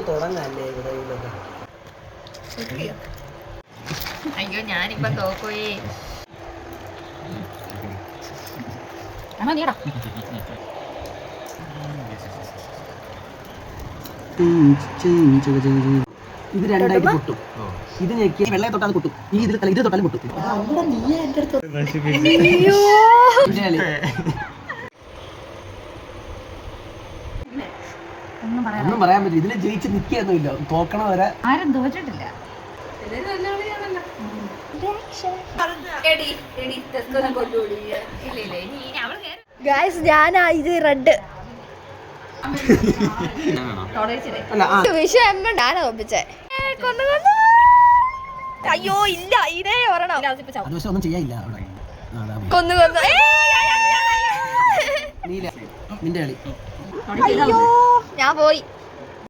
തുടങ്ങല്ലേ ഇവിടെ അയ്യോ ഞാനിപ്പോ തോക്കോയേ നീടാ ഇത് രണ്ടായിട്ട് പൊട്ടും. ഇത് ഞെക്കി വെള്ളയെ തൊട്ടാൽ പൊട്ടും. ഈ ഇതിൽ ഇത് തൊട്ടാലും പൊട്ടും. ഒന്നും പറയാൻ പറ്റില്ല. ഇതില് ജയിച്ച് നിൽക്കൊന്നുമില്ല. തോക്കണ വരെ ആരും തോറ്റിട്ടില്ല. ഞാനാ ഇത് റെഡ് വിഷയം ഞാനാ തോപ്പിച്ചേ. അയ്യോ ഇല്ല ഇതേ ഒരെണ്ണം ഒന്നും ചെയ്യാനില്ല. കൊന്നു കൊന്നു. നിന്റെ കളി അയ്യോ ഞാൻ പോയി.